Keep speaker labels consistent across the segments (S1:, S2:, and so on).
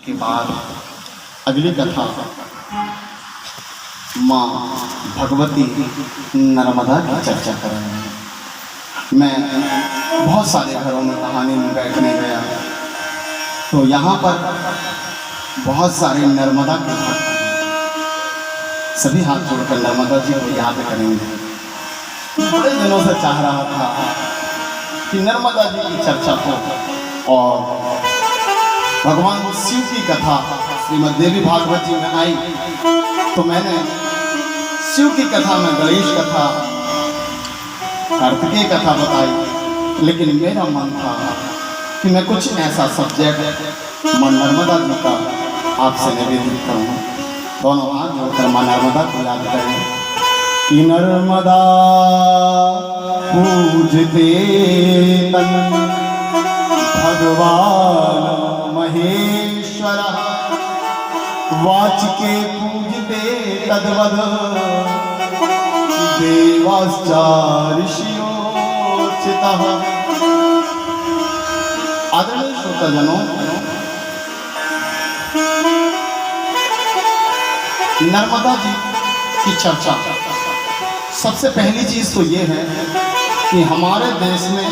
S1: के बाद अगली कथा माँ भगवती नर्मदा की चर्चा कर रहे हैं। मैं बहुत सारे घरों में कहानी में बैठने गया तो यहाँ पर बहुत सारे नर्मदा के भक्त सभी हाथ जोड़कर नर्मदा जी को याद करेंगे। बड़े दिनों से चाह रहा था कि नर्मदा जी की चर्चा हो और भगवान शिव की कथा श्रीमद् देवी भागवत जी में आई तो मैंने शिव की कथा में गणेश कथा कार्तिकेय कथा बताई, लेकिन मेरा मन था कि मैं कुछ ऐसा सब्जेक्ट मां नर्मदा जी का आपसे निवेदन करूँ। दोनों हाथ जोड़कर मां नर्मदा को याद करें कि नर्मदा पूजते तन भगवान महेश्वर वाचिके पूजते तद्वद देवाश्चार्षियोचितः। आदरणीय श्रोताजनों, नर्मदा जी की चर्चा सबसे पहली चीज तो ये है कि हमारे देश में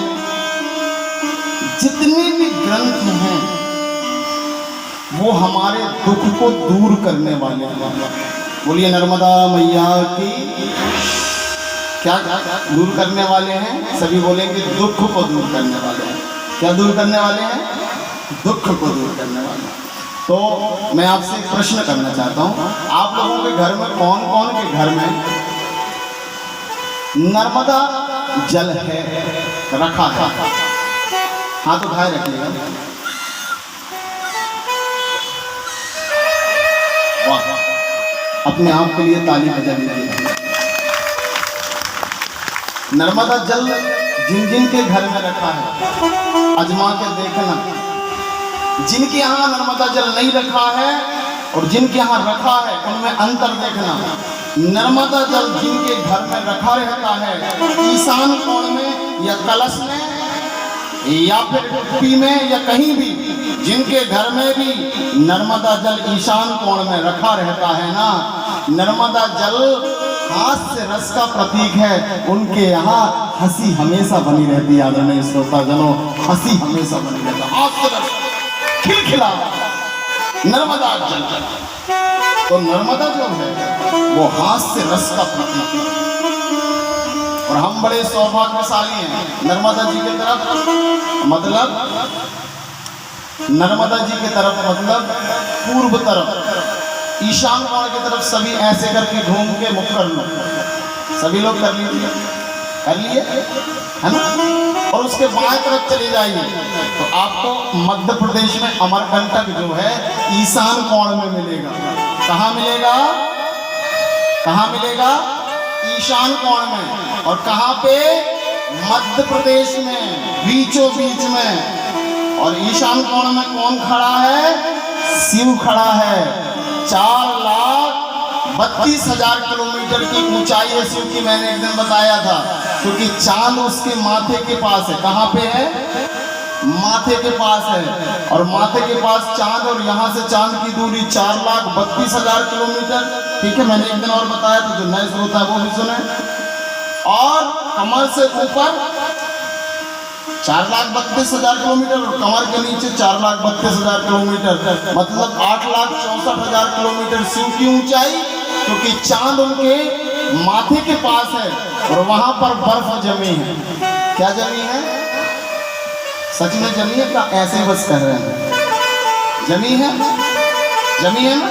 S1: जितने भी ग्रंथ हैं वो हमारे दुख को दूर करने वाले हैं। बोलिए नर्मदा मैया की। क्या दूर करने वाले हैं? सभी बोलेंगे दुख को दूर करने वाले हैं। क्या दूर करने वाले हैं? दुख को दूर करने वाले हैं। तो मैं आपसे एक प्रश्न करना चाहता हूँ, आप लोगों के घर में कौन कौन के घर में नर्मदा जल है रखा है? हाथ उठाए रखिएगा। वाह, अपने आप के लिए ताली बजा लीजिए। नर्मदा जल जिन जिन के घर में रखा है अजमा के देखना। जिनके यहाँ नर्मदा जल नहीं रखा है और जिनके यहाँ रखा है उनमें अंतर देखना। नर्मदा जल जिनके घर में रखा रहता है ईशान कोण में या कलश में या फिर कुप्पी में या कहीं भी, जिनके घर में भी नर्मदा जल ईशान कोण में रखा रहता है ना, नर्मदा जल हास्य रस का प्रतीक है। उनके यहाँ हंसी हमेशा बनी रहती है। आदरणीय श्रोताजनों, हंसी हमेशा बनी रहती है, हास्य रस खिलखिला नर्मदा जल। तो नर्मदा जो है वो हास्य रस का प्रतीक है और हम बड़े सौभाग्यशाली हैं। नर्मदा जी की तरफ मतलब नर्मदा जी की तरफ मतलब पूर्व तरफ ईशान कोण की तरफ सभी ऐसे करके घूम के मुख कर लो। सभी लोग कर लीजिए, कर लिए है ना। और उसके बाएं तरफ चले जाइए तो आपको मध्य प्रदेश में अमरकंटक जो है ईशान कोण में मिलेगा। कहाँ मिलेगा? कहाँ मिलेगा? ईशान कोण में। और कहाँ पे? मध्य प्रदेश में बीचों बीच में। और ईशान कोण में कौन खड़ा है? शिव खड़ा है। 4,32,000 किलोमीटर की ऊंचाई है शिव की। मैंने एक दिन बताया था, क्योंकि चांद उसके माथे के पास है। कहाँ पे है? माथे के पास है। और माथे के पास चांद और यहाँ से चांद की दूरी 4,32,000 किलोमीटर। ठीक है, मैंने एक दिन और बताया था, जो नए श्रोता है वो भी सुने। और कमर से ऊपर 4,32,000 किलोमीटर और कमर के नीचे 4,32,000 किलोमीटर, मतलब 8,64,000 किलोमीटर शिव की ऊंचाई। क्योंकि चांद उनके माथे के पास है और वहां पर बर्फ जमी है। क्या जमी है? सच में जमी है क्या? ऐसे ही बस कर रहे हैं। जमी है, जमी है ना।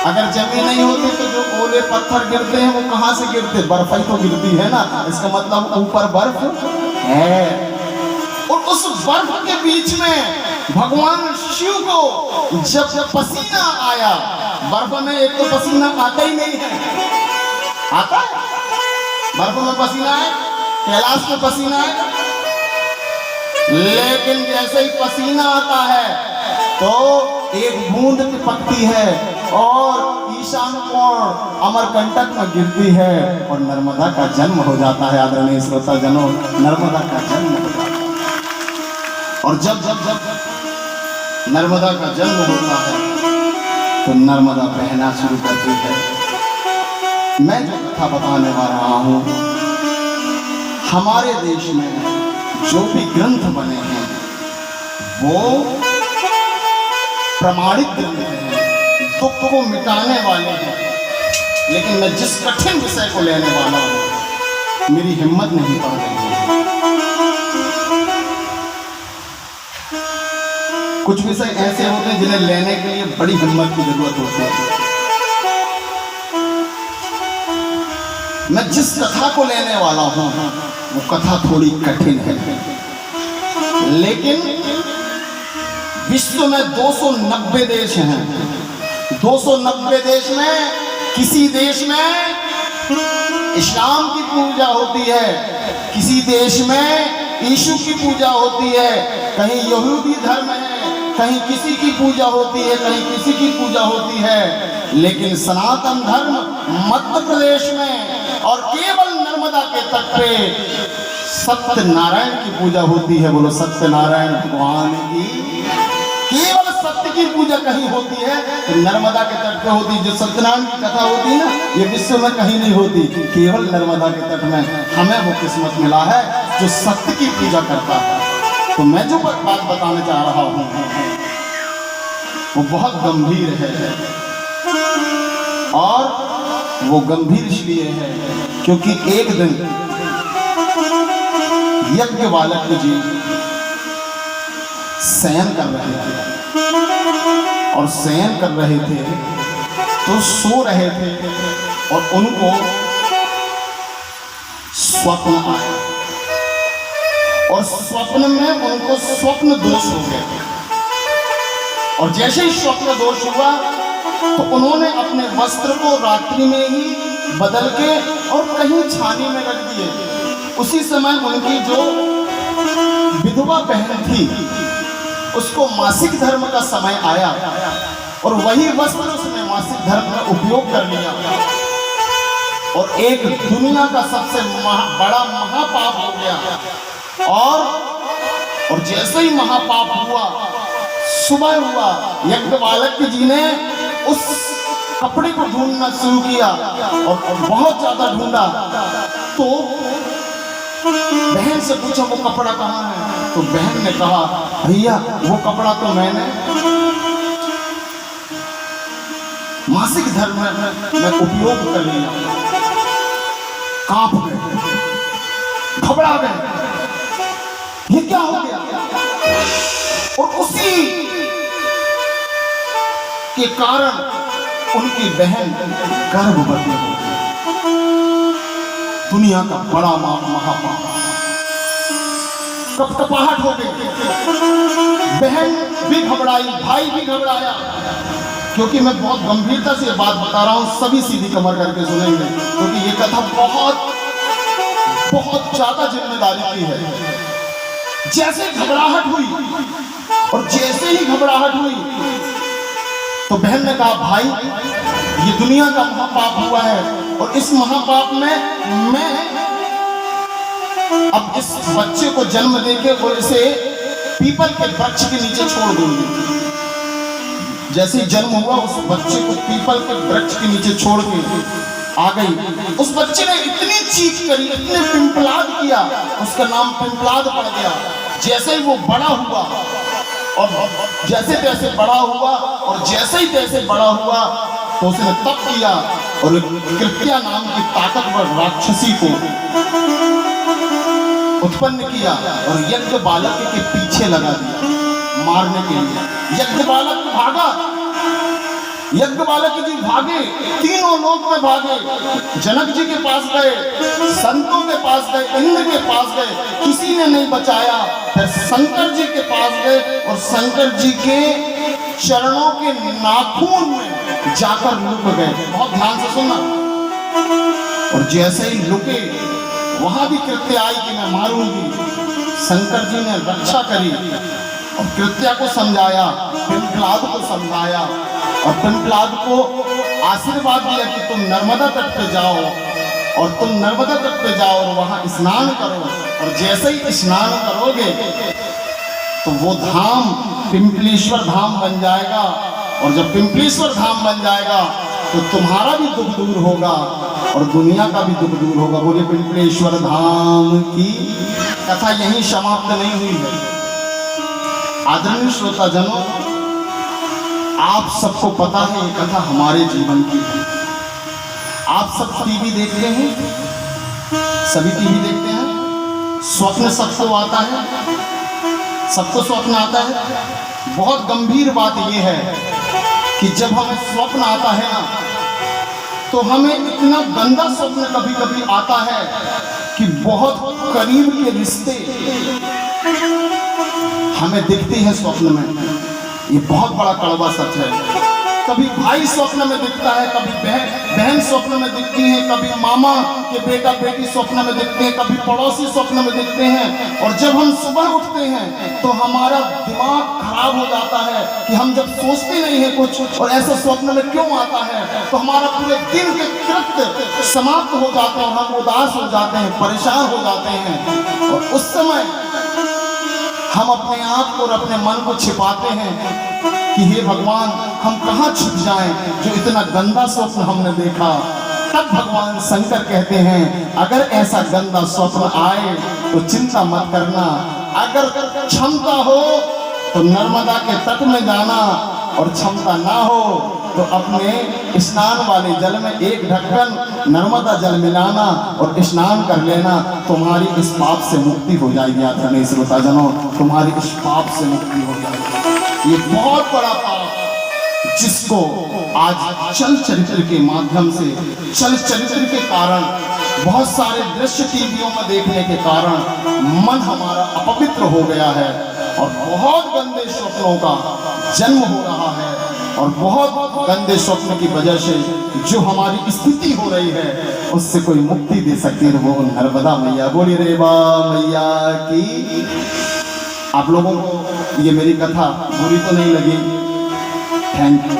S1: अगर जमी नहीं होती तो जो ओले पत्थर गिरते हैं वो कहाँ से गिरते? बर्फ ही तो गिरती है ना। इसका मतलब ऊपर बर्फ है। और उस बर्फ के बीच में भगवान शिव को जब पसीना आया, बर्फ में एक तो पसीना आता ही नहीं है। आता है बर्फ में पसीना है? कैलाश में पसीना है? लेकिन जैसे ही पसीना आता है तो एक बूंद टपकती है और ईशान कोण अमरकंटक में गिरती है और नर्मदा का जन्म हो जाता है। आदरणीय श्रोताजनों, नर्मदा का जन्म हो जाता है। और जब जब जब नर्मदा का जन्म होता है तो नर्मदा बहना शुरू करती है। मैं जो कथा बताने वाला हूँ, हमारे देश में जो भी ग्रंथ बने हैं वो प्रमाणित ग्रंथ हैं, दुख को मिटाने वाले हैं। लेकिन मैं जिस कठिन विषय को लेने वाला हूँ, मेरी हिम्मत नहीं पड़ रही है। कुछ विषय ऐसे होते हैं जिन्हें लेने के लिए बड़ी हिम्मत की जरूरत होती है। मैं जिस कथा को लेने वाला हूं वो कथा थोड़ी कठिन है, लेकिन विश्व में 290 देश हैं। 290 देश में किसी देश में इस्लाम की पूजा होती है, किसी देश में यीशु की पूजा होती है, कहीं यहूदी धर्म है, कहीं किसी की पूजा होती है, कहीं किसी की पूजा होती है। लेकिन सनातन धर्म मध्य प्रदेश में और केवल नर्मदा के तट पे सत्यनारायण की पूजा होती है। बोलो सत्यनारायण भगवान की। केवल सत्य की पूजा कहीं होती है तो नर्मदा के तट पे होती है। जो सत्यनारायण की कथा होती है ना, ये विश्व में कहीं नहीं होती, केवल नर्मदा के तट में हमें वो किस्मत मिला है जो सत्य की पूजा करता है। तो मैं जो बात बताने जा रहा हूँ वो बहुत गंभीर है, और वो गंभीर इसलिए है क्योंकि एक दिन यज्ञवाल्क्य जी शयन कर रहे थे, और शयन कर रहे थे तो सो रहे थे और उनको स्वप्न आया, और स्वप्न में उनको स्वप्न दोष हो गया। और जैसे ही स्वप्न दोष हुआ तो उन्होंने अपने वस्त्र को रात्रि में ही बदल के और कहीं छानी में रख दिए। उसी समय उनकी जो विधवा बहन थी उसको मासिक धर्म का समय आया, और वही वस्त्र उसने मासिक धर्म में उपयोग कर लिया, और एक दुनिया का सबसे बड़ा महापाप हो गया। और जैसे ही महापाप हुआ, सुबह हुआ, यज्ञवाल्क्य जी ने उस कपड़े को ढूंढना शुरू किया, और बहुत ज्यादा ढूंढा। तो बहन से पूछा वो कपड़ा कहाँ है, तो बहन ने कहा भैया वो कपड़ा तो मैंने मासिक धर्म में उपयोग कर लिया। कांप गए, घबरा गए, ये क्या हो गया। और उसी के कारण उनकी बहन गर्भवती हो गई। दुनिया का बड़ा महापाप, कपकपाहट हो गई। बहन भी घबराई, भाई भी घबराया, क्योंकि मैं बहुत गंभीरता से बात बता रहा हूं, सभी सीधी कमर करके सुनेंगे, क्योंकि ये कथा बहुत ज्यादा जिम्मेदारी की है। जैसे घबराहट हुई, और जैसे ही घबराहट हुई तो बहन ने कहा भाई ये दुनिया का महापाप हुआ है, और इस महापाप में मैं अब इस बच्चे को जन्म देके और इसे पीपल के वृक्ष के नीचे छोड़ दूंगी। जैसे ही जन्म हुआ उस बच्चे को पीपल के वृक्ष के नीचे छोड़ के आ गई। उस बच्चे ने इतनी चीख करी, इतने पिंपलाद किया, उसका नाम पिंपलाद पड़ गया। जैसे ही वो बड़ा हुआ, और जैसे तैसे बड़ा हुआ, और जैसे ही तैसे बड़ा हुआ तो उसने तप किया, और कृत्या नाम की ताकतवर राक्षसी को उत्पन्न किया, और यज्ञवाल्क्य के पीछे लगा दिया मारने के लिए। यज्ञवाल्क्य भागा, यज्ञवाल्क्य जी भागे, तीनों लोक में भागे। जनक जी के पास गए, संतों के पास गए, इंद्र के पास गए, किसी ने नहीं बचाया। फिर शंकर जी के पास गए, और शंकर जी के चरणों के नाखून में जाकर लुक गए। बहुत ध्यान से सुनना। और जैसे ही लुके, वहां भी कृत्या आई कि मैं मारूंगी। शंकर जी ने रक्षा करी और कृत्या को समझाया, पिंपलाद को समझाया, और पिंपलाद को आशीर्वाद दिया कि तुम नर्मदा तट पे जाओ, और तुम नर्मदा तट पे जाओ और वहां स्नान करो, और जैसे ही स्नान करोगे तो वो धाम पिंपलेश्वर धाम बन जाएगा, और जब पिंपलेश्वर धाम बन जाएगा तो तुम्हारा भी दुख दूर होगा और दुनिया का भी दुख दूर होगा। बोले पिंपलेश्वर धाम की। कथा यहीं समाप्त नहीं हुई है। आदरणीय श्रोताजनों, आप सबको पता है ये कथा हमारे जीवन की है। आप सब टीवी देखते हैं, सभी टीवी देखते हैं। स्वप्न सबको आता है, सबको स्वप्न आता है। बहुत गंभीर बात यह है कि जब हमें स्वप्न आता है ना, तो हमें इतना गंदा स्वप्न कभी कभी आता है कि बहुत करीब के रिश्ते हमें दिखते हैं स्वप्न में। ये बहुत बड़ा कड़वा सच है। कभी भाई स्वप्न में दिखता है, कभी बहन स्वप्न में दिखती है, कभी मामा के बेटा बेटी स्वप्न में दिखते हैं, कभी पड़ोसी स्वप्न में दिखते हैं। और जब हम सुबह उठते हैं तो हमारा दिमाग खराब हो जाता है कि हम जब सोचते नहीं है कुछ और ऐसा स्वप्न में क्यों आता है, तो हमारा पूरे दिन के कृत्य समाप्त हो जाते हैं और हम उदास हो जाते हैं, परेशान हो जाते हैं। और उस समय हम अपने आप को और अपने मन को छिपाते हैं कि हे भगवान, हम कहाँ छुप जाएं जो इतना गंदा स्वप्न हमने देखा। तब भगवान शंकर कहते हैं, अगर ऐसा गंदा स्वप्न आए तो चिंता मत करना। अगर क्षमता हो तो नर्मदा के तट में जाना, और क्षमता ना हो तो अपने स्नान वाले जल में एक ढक्कन नर्मदा जल मिलाना और स्नान कर लेना। तुम्हारी इस पाप से मुक्ति हो जाएगी। आदरणीय श्रोताजनों, तुम्हारी इस पाप से मुक्ति हो जाएगी। ये बहुत बड़ा पाप जिसको आज चल चरित्र के माध्यम से, चल चरित्र के कारण, बहुत सारे दृश्य टीवियों में देखने के कारण मन हमारा अपवित्र हो गया है और बहुत गंदे स्वप्नों का जन्म हो रहा है। और बहुत गंदे स्वप्न की वजह से जो हमारी स्थिति हो रही है, उससे कोई मुक्ति दे सकती है वो नर्मदा मैया। बोली रेवा मैया की। आप लोगों को ये मेरी कथा बुरी तो नहीं लगी? थैंक यू,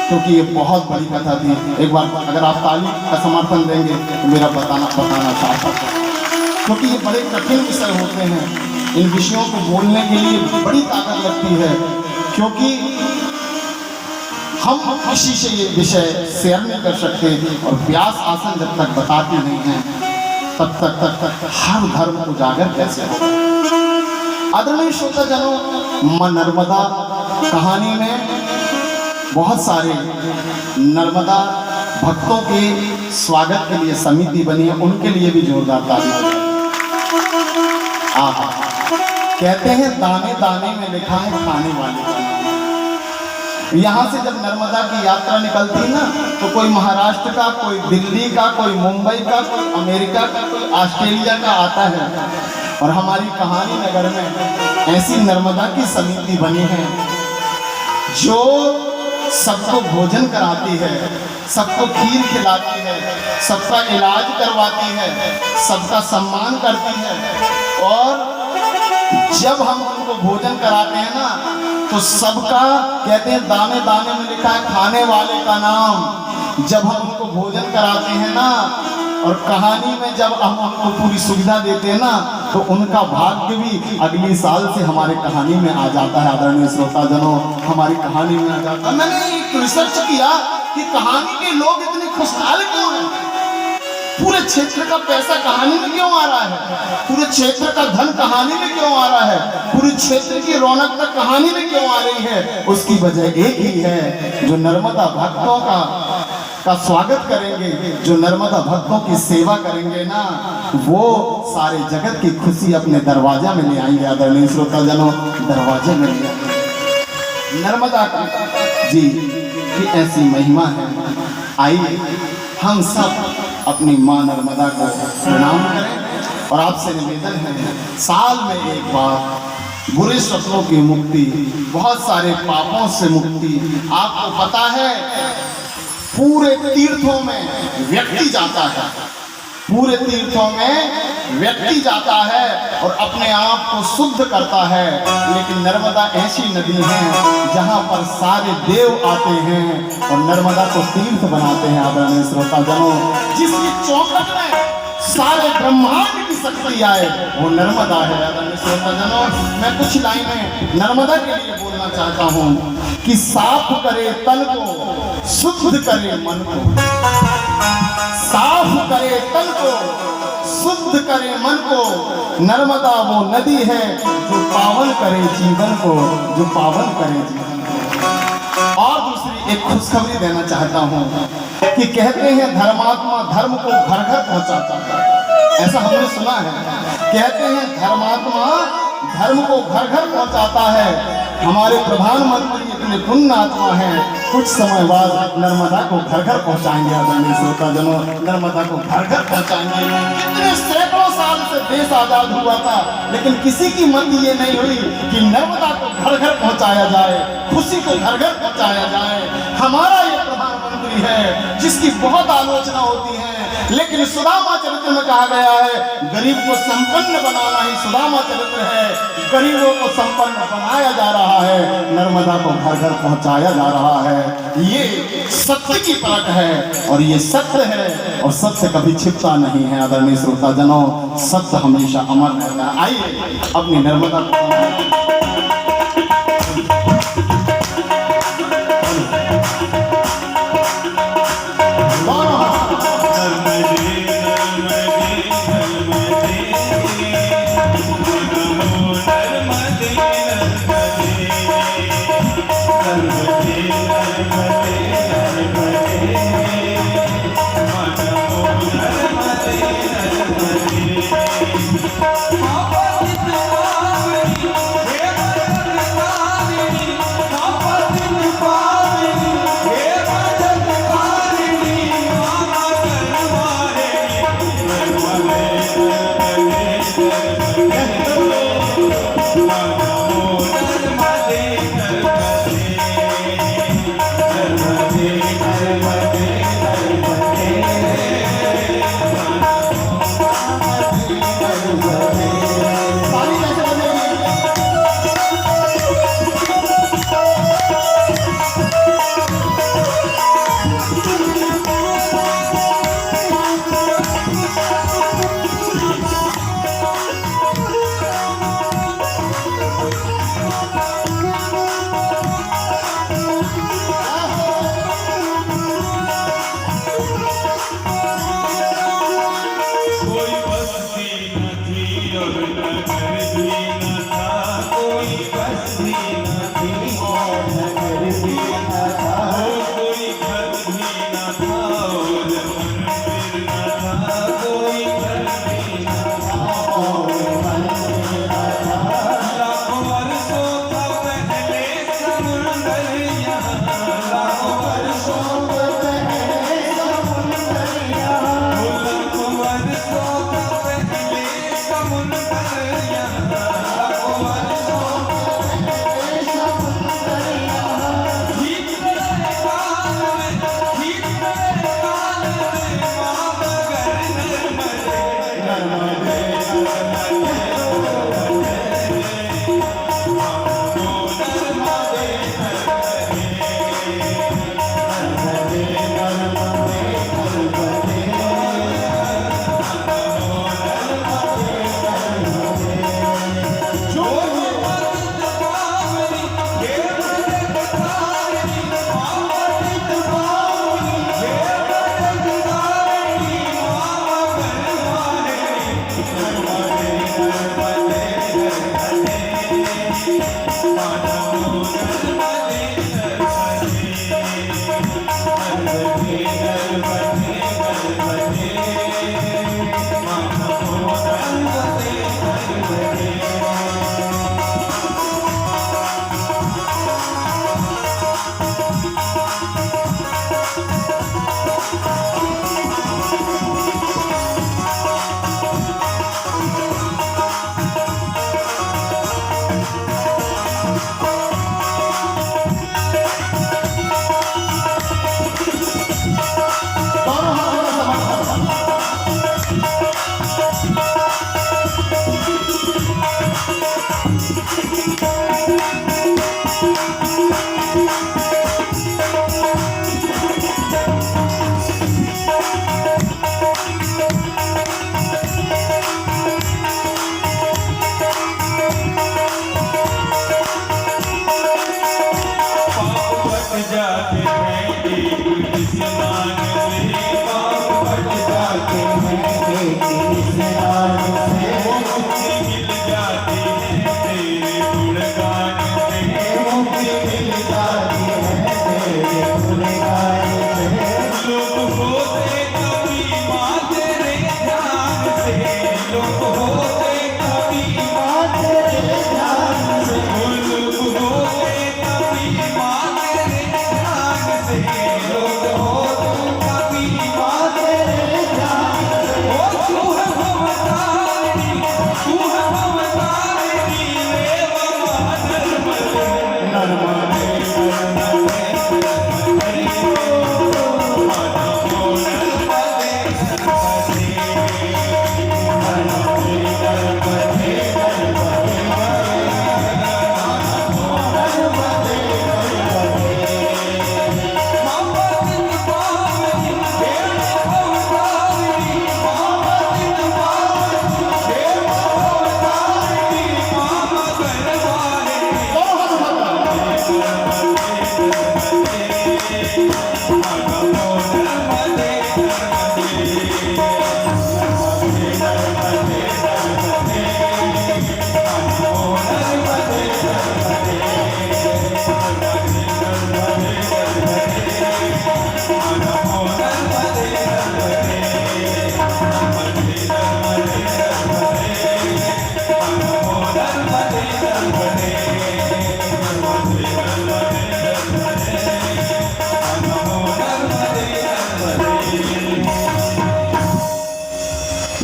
S1: क्योंकि ये बहुत बड़ी कथा थी। एक बार अगर आप ताली का समर्थन देंगे तो मेरा बताना चाहता हूँ, क्योंकि ये बड़े कठिन विषय होते हैं। इन विषयों को बोलने के लिए बड़ी ताकत लगती है, क्योंकि हम किसी से ये विषय शेयर नहीं कर सकते। और व्यास आसन जब तक बताते नहीं हैं तब तक हर धर्म उजागर कैसे होगा। आदरणीय श्रोताजनों, मां नर्मदा कहानी में बहुत सारे नर्मदा भक्तों के स्वागत के लिए समिति बनी है, उनके लिए भी जोरदार ताली। आहा, कहते हैं दाने दाने में लिखा है खाने वाले का नाम। यहाँ से जब नर्मदा की यात्रा निकलती ना, तो कोई महाराष्ट्र का, कोई दिल्ली का, कोई मुंबई का, कोई अमेरिका का, कोई ऑस्ट्रेलिया का आता है। और हमारी कहानी नगर में ऐसी नर्मदा की समिति बनी है जो सबको भोजन कराती है, सबको खीर खिलाती है, सबका इलाज करवाती है, सबका सम्मान करती है। और जब हम उनको भोजन कराते हैं ना, तो सबका कहते हैं दाने दाने में लिखा है खाने वाले का नाम। जब हम उनको भोजन कराते हैं ना, और कहानी में जब हम उनको पूरी सुविधा देते हैं ना, तो उनका भाग्य भी अगली साल से हमारे कहानी में आ जाता है। आदरणीय श्रोताजनों, हमारी कहानी में आ जाता है। मैंने एक रिसर्च किया कि कहानी के लोग इतने खुशहाल क्यों हैं, पूरे क्षेत्र का पैसा कहानी में क्यों आ रहा है, पूरे क्षेत्र का धन कहानी में क्यों आ रहा है, पूरे क्षेत्र की रौनक तक कहानी में क्यों आ रही है। उसकी वजह एक ही है, जो नर्मदा भक्तों का स्वागत करेंगे, जो नर्मदा भक्तों की सेवा करेंगे ना, वो सारे जगत की खुशी अपने दरवाजा में ले आएंगे। आदरणीय श्रोताजनों, दरवाजे में ले आएंगे। नर्मदा जी की ऐसी महिमा है। आइए हम सब अपनी मां नर्मदा को प्रणाम करें और आपसे निवेदन है, साल में एक बार बुरे स्वप्नों की मुक्ति, बहुत सारे पापों से मुक्ति। आपको पता है पूरे तीर्थों में व्यक्ति जाता है, पूरे तीर्थों में व्यक्ति जाता है और अपने आप को शुद्ध करता है। लेकिन नर्मदा ऐसी नदी है जहां पर सारे देव आते हैं और नर्मदा को तीर्थ बनाते हैं। आदरणीय श्रोताजनों, जिसकी चौखट में सारे ब्रह्मांड की शक्ति आए, वो नर्मदा है। आदरणीय श्रोताजनों, मैं कुछ लाइनें नर्मदा के लिए बोलना चाहता हूँ कि साफ करे तन को, शुद्ध करे मन को, साफ करे तन को, शुद्ध करे मन को। नर्मदा वो नदी है जो पावन करे जीवन को, जो पावन करे जीवन को। और दूसरी एक खुशखबरी देना चाहता हूँ कि कहते हैं धर्मात्मा धर्म को घर घर पहुंचाता है, ऐसा हमने सुना है। कहते हैं धर्मात्मा धर्म को घर घर पहुंचाता है। हमारे प्रधानमंत्री इतने पुण्य आत्मा हैं, कुछ समय बाद नर्मदा को घर घर पहुंचाएंगे। आदरणीय श्रोताजनों, नर्मदा को घर घर पहुंचाएंगे। कितने सैकड़ों साल से देश आजाद हुआ था, लेकिन किसी की मन ये नहीं हुई कि नर्मदा को घर घर पहुंचाया जाए, खुशी को घर घर पहुंचाया जाए। हमारा ये प्रधानमंत्री है जिसकी बहुत आलोचना होती है, लेकिन सुदामा चरित्र में कहा गया है गरीब को संपन्न बनाना ही सुदामा चरित्र है। गरीबों को संपन्न बनाया जा रहा है, नर्मदा को घर घर पहुंचाया जा रहा है। ये सत्य की परख है और ये सत्य है और सत्य कभी छिपता नहीं है। आदरणीय श्रोताजनों, सत्य हमेशा अमर रहता है। आइए अपनी नर्मदा को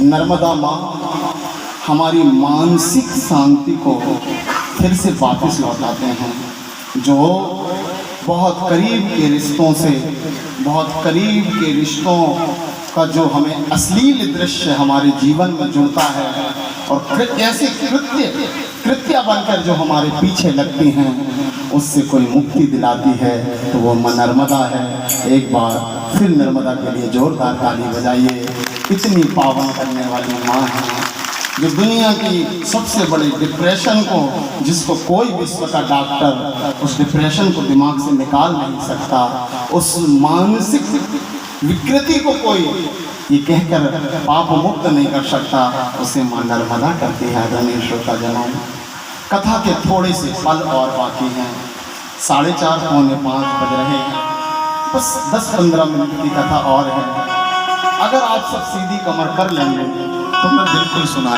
S1: नर्मदा माँ हमारी मानसिक शांति को फिर से वापस लौटाते हैं। जो बहुत करीब के रिश्तों से, बहुत करीब के रिश्तों का जो हमें अश्लील दृश्य हमारे जीवन में जुड़ता है और ऐसे कृत्य बनकर जो हमारे पीछे लगती हैं, उससे कोई मुक्ति दिलाती है तो वो माँ नर्मदा है। एक बार फिर नर्मदा के लिए जोरदार ताली बजाइए। इतनी पावन करने वाली माँ है जो दुनिया की सबसे बड़े डिप्रेशन को, जिसको कोई विश्व का डॉक्टर उस डिप्रेशन को दिमाग से निकाल नहीं सकता, उस मानसिक विकृति को कोई ये कहकर पाप मुक्त नहीं कर सकता, उसे माँ नर्मदा करती है। आदरणीय श्रोताजनों, कथा के थोड़े से पल और बाकी हैं। 4:30 पौने 5 बज रहे हैं। बस 10-15 मिनट की कथा और है। अगर आप सब सीधी कमर कर लेंगे तो मैं बिल्कुल सुना